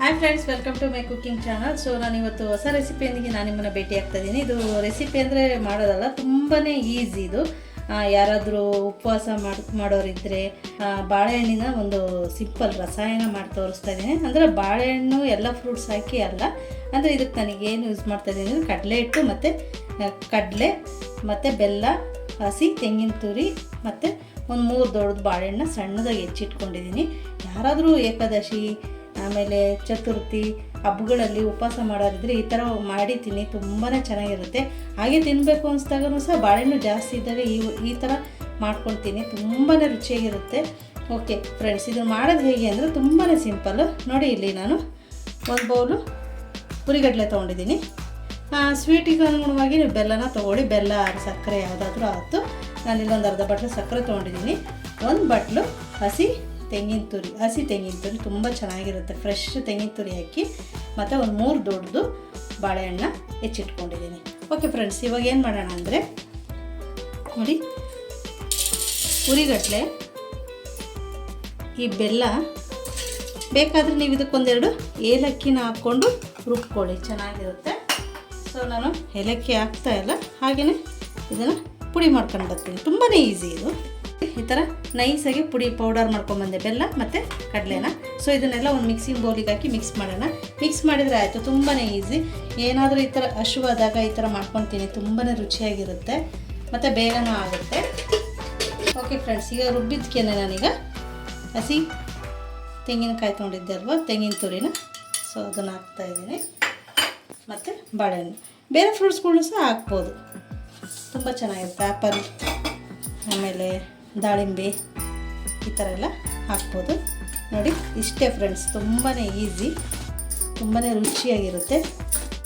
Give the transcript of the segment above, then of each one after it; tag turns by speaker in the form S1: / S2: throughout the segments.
S1: Hi friends, welcome to my cooking channel. So ನಾನು ಇವತ್ತು ಹೊಸ ರೆಸಿಪಿಯೊಂದಿಗೆ ನಾನು ನಿಮ್ಮನ್ನು ಭೇಟಿ ಆಗ್ತಾ ಇದ್ದೀನಿ. ಇದು ರೆಸಿಪಿ ಅಂದರೆ ಮಾಡೋದಲ್ಲ, ತುಂಬಾ ಈಸಿ ಇದು. ಯಾರಾದರೂ ಉಪವಾಸ ಮಾಡೋರಿದ್ದರೆ ಬಾಳೆಹಣ್ಣಿನ ಒಂದು ಸಿಂಪಲ್ ರಸಾಯನ ಮಾಡಿ ತೋರಿಸ್ತಾ ಇದ್ದೀನಿ. ಅಂದರೆ ಬಾಳೆಹಣ್ಣು ಎಲ್ಲ ಫ್ರೂಟ್ಸ್ ಹಾಕಿ ಅಲ್ಲ, ಅಂದರೆ ಇದಕ್ಕೆ ನನಗೇನು ಯೂಸ್ ಮಾಡ್ತಾ ಇದ್ದೀನಿ ಅಂದರೆ ಕಡಲೆ ಹಿಟ್ಟು ಮತ್ತು ಕಡಲೆ ಮತ್ತು ಬೆಲ್ಲ, ಹಸಿ ತೆಂಗಿನ ತುರಿ ಮತ್ತು ಒಂದು 3 ದೊಡ್ಡದು ಬಾಳೆಹಣ್ಣು ಸಣ್ಣದಾಗಿ ಹೆಚ್ಚಿಟ್ಕೊಂಡಿದ್ದೀನಿ. ಯಾರಾದರೂ ಏಕಾದಶಿ ಆಮೇಲೆ ಚತುರ್ಥಿ ಹಬ್ಬಗಳಲ್ಲಿ ಉಪವಾಸ ಮಾಡೋರಿದ್ರೆ ಈ ಥರ ಮಾಡಿ ತಿನ್ನಿ, ತುಂಬಾ ಚೆನ್ನಾಗಿರುತ್ತೆ. ಹಾಗೆ ತಿನ್ನಬೇಕು ಅನಿಸ್ದಾಗೂ ಸಹ ಬಾಳೆಹಣ್ಣು ಜಾಸ್ತಿ ಇದ್ದಾಗ ಈ ಥರ ಮಾಡ್ಕೊಳ್ತೀನಿ, ತುಂಬಾ ರುಚಿಯಾಗಿರುತ್ತೆ. ಓಕೆ ಫ್ರೆಂಡ್ಸ್, ಇದು ಮಾಡೋದು ಹೇಗೆ ಅಂದರೆ ತುಂಬಾ ಸಿಂಪಲ್ಲು. ನೋಡಿ, ಇಲ್ಲಿ ನಾನು ಒಂದು ಬೌಲು ಹುರಿಗಡಲೆ ತೊಗೊಂಡಿದ್ದೀನಿ. ಸ್ವೀಟಿಗೆ ಅನುಗುಣವಾಗಿ ನೀವು ಬೆಲ್ಲನ ತೊಗೊಳ್ಳಿ, ಬೆಲ್ಲ ಸಕ್ಕರೆ ಯಾವುದಾದ್ರೂ ಆಯಿತು. ನಾನಿಲ್ಲೊಂದು ಅರ್ಧ ಬಟ್ಲು ಸಕ್ಕರೆ ತೊಗೊಂಡಿದ್ದೀನಿ. 1 ಬಟ್ಲು ಹಸಿ ತೆಂಗಿನ ತುರಿ ತುಂಬ ಚೆನ್ನಾಗಿರುತ್ತೆ. ಫ್ರೆಶ್ ತೆಂಗಿನ ತುರಿ ಹಾಕಿ ಮತ್ತು ಒಂದು 3 ದೊಡ್ಡದು ಬಾಳೆಹಣ್ಣ ಹೆಚ್ಚಿಟ್ಕೊಂಡಿದ್ದೀನಿ. ಓಕೆ ಫ್ರೆಂಡ್ಸ್, ಇವಾಗ ಏನು ಮಾಡೋಣ ಅಂದರೆ ನೋಡಿ, ಹುರಿಗಡಲೆ, ಈ ಬೆಲ್ಲ ಬೇಕಾದರೆ ನೀವು ಇದಕ್ಕೊಂದೆರಡು ಏಲಕ್ಕಿನ ಹಾಕ್ಕೊಂಡು ರುಬ್ಕೊಳ್ಳಿ, ಚೆನ್ನಾಗಿರುತ್ತೆ. ಸೊ ನಾನು ಏಲಕ್ಕಿ ಹಾಕ್ತಾ ಇಲ್ಲ, ಹಾಗೆಯೇ ಇದನ್ನು ಪುಡಿ ಮಾಡ್ಕೊಂಡು ಬರ್ತೀನಿ. ತುಂಬಾ ಈಸಿ ಇದು. ಈ ಥರ ನೈಸಾಗಿ ಪೌಡರ್ ಮಾಡ್ಕೊಂಬಂದೆ ಬೆಲ್ಲ ಮತ್ತು ಕಡಲೆನ. ಸೊ ಇದನ್ನೆಲ್ಲ ಒಂದು ಮಿಕ್ಸಿಂಗ್ ಬೌಲಿಗೆ ಹಾಕಿ ಮಿಕ್ಸ್ ಮಾಡೋಣ. ಮಿಕ್ಸ್ ಮಾಡಿದರೆ ಆಯಿತು, ತುಂಬಾ ಈಸಿ. ಏನಾದರೂ ಈ ಥರ ಹಶುವಾದಾಗ ಈ ಥರ ಮಾಡ್ಕೊತೀನಿ, ತುಂಬಾ ರುಚಿಯಾಗಿರುತ್ತೆ ಮತ್ತು ಬೇಗನೂ ಆಗುತ್ತೆ. ಓಕೆ ಫ್ರೆಂಡ್ಸ್, ಈಗ ರುಬ್ಬಿದ್ದಕ್ಕೆ ನಾನೀಗ ಹಸಿ ತೆಂಗಿನಕಾಯಿ ತೊಗೊಂಡಿದ್ದೆ ಅಲ್ವಾ, ತೆಂಗಿನ ತುರಿನ, ಸೊ ಅದನ್ನು ಹಾಕ್ತಾಯಿದ್ದೀನಿ. ಮತ್ತು ಬಾಳೆಹಣ್ಣು, ಬೇರೆ ಫ್ರೂಟ್ಸ್ಗಳು ಸಹ ಹಾಕ್ಬೋದು, ತುಂಬ ಚೆನ್ನಾಗಿರುತ್ತೆ. ಆ್ಯಪಲ್ ಆಮೇಲೆ ದಾಳಿಂಬೆ ಈ ಥರ ಎಲ್ಲ ಹಾಕ್ಬೋದು. ನೋಡಿ, ಇಷ್ಟೇ ಫ್ರೆಂಡ್ಸ್, ತುಂಬಾ ಈಸಿ, ತುಂಬಾ ರುಚಿಯಾಗಿರುತ್ತೆ.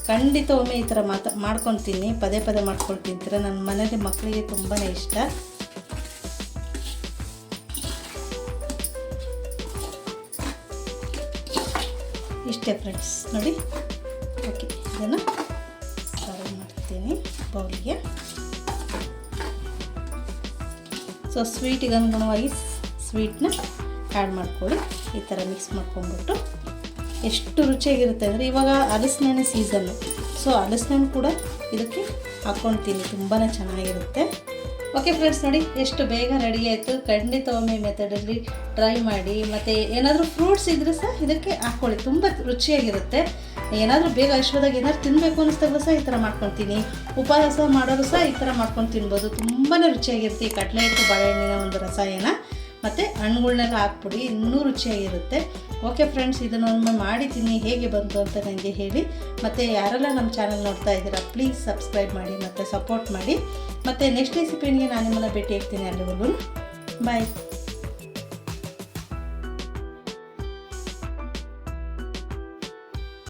S1: ಖಂಡಿತ ಒಮ್ಮೆ ಈ ಥರ ಮಾಡ್ಕೊತೀನಿ, ಪದೇ ಮಾಡ್ಕೊಂಡು ತಿಂತೀರ. ನನ್ನ ಮನೇಲಿ ಮಕ್ಕಳಿಗೆ ತುಂಬಾ ಇಷ್ಟ. ಇಷ್ಟೇ ಫ್ರೆಂಡ್ಸ್, ನೋಡಿ. ಓಕೆ, ಇದನ್ನು ಸರ್ವ್ ಮಾಡ್ತೀನಿ ಬೌಲಿಗೆ. ಸೊ ಸ್ವೀಟಿಗೆ ಅನುಗುಣವಾಗಿ ಸ್ವೀಟ್ನ ಆ್ಯಡ್ ಮಾಡ್ಕೊಳ್ಳಿ. ಈ ಥರ ಮಿಕ್ಸ್ ಮಾಡ್ಕೊಂಡ್ಬಿಟ್ಟು ಎಷ್ಟು ರುಚಿಯಾಗಿರುತ್ತೆ ಅಂದರೆ, ಇವಾಗ ಹಲಸಿನ ಸೀಸನ್ನು, ಸೊ ಹಲಸಿನ ಕೂಡ ಇದಕ್ಕೆ ಹಾಕ್ಕೊಳ್ತೀನಿ, ತುಂಬಾ ಚೆನ್ನಾಗಿರುತ್ತೆ. ಓಕೆ ಫ್ರೆಂಡ್ಸ್, ನೋಡಿ ಎಷ್ಟು ಬೇಗ ರೆಡಿ ಆಯಿತು. ಖಂಡಿತ ಒಮ್ಮೆ ಮೆಥಡಲ್ಲಿ ಟ್ರೈ ಮಾಡಿ. ಮತ್ತು ಏನಾದರೂ ಫ್ರೂಟ್ಸ್ ಇದ್ದರೆ ಸಹ ಇದಕ್ಕೆ ಹಾಕ್ಕೊಳ್ಳಿ, ತುಂಬ ರುಚಿಯಾಗಿರುತ್ತೆ. ಏನಾದರೂ ಬೇಗ ಐಶ್ವರ್ಯದಾಗ ಏನಾದ್ರು ತಿನ್ನಬೇಕು ಅನ್ನಿಸ್ದಾಗಲೂ ಸಹ ಈ ಥರ ಮಾಡ್ಕೊತೀನಿ. ಉಪವಾಸ ಮಾಡೋರು ಸಹ ಈ ಥರ ಮಾಡ್ಕೊಂಡು ತಿನ್ಬೋದು, ತುಂಬಾ ರುಚಿಯಾಗಿರುತ್ತೆ. ಈ ಕಡಲೆ ಹಿಟ್ಟು ಬಾಳೆಹಣ್ಣಿನ ಒಂದು ರಸಾಯನ ಮತ್ತು ಹಣ್ಣುಗಳನ್ನೆಲ್ಲ ಹಾಕ್ಬಿಡಿ, ಇನ್ನೂ ರುಚಿಯಾಗಿರುತ್ತೆ. ಓಕೆ ಫ್ರೆಂಡ್ಸ್, ಇದನ್ನೊಮ್ಮೆ ಮಾಡಿದ್ದೀನಿ, ಹೇಗೆ ಬಂತು ಅಂತ ನನಗೆ ಹೇಳಿ. ಮತ್ತು ಯಾರೆಲ್ಲ ನಮ್ಮ ಚಾನಲ್ ನೋಡ್ತಾ ಇದ್ದೀರಾ, ಪ್ಲೀಸ್ ಸಬ್ಸ್ಕ್ರೈಬ್ ಮಾಡಿ ಮತ್ತು ಸಪೋರ್ಟ್ ಮಾಡಿ. ಮತ್ತು ನೆಕ್ಸ್ಟ್ ರೆಸಿಪಿಗೆ ನಾನು ನಿಮ್ಮನ್ನು ಭೇಟಿ ಆಗ್ತೀನಿ. ಅಲ್ಲಿವರೆಗೂ ಬಾಯ್.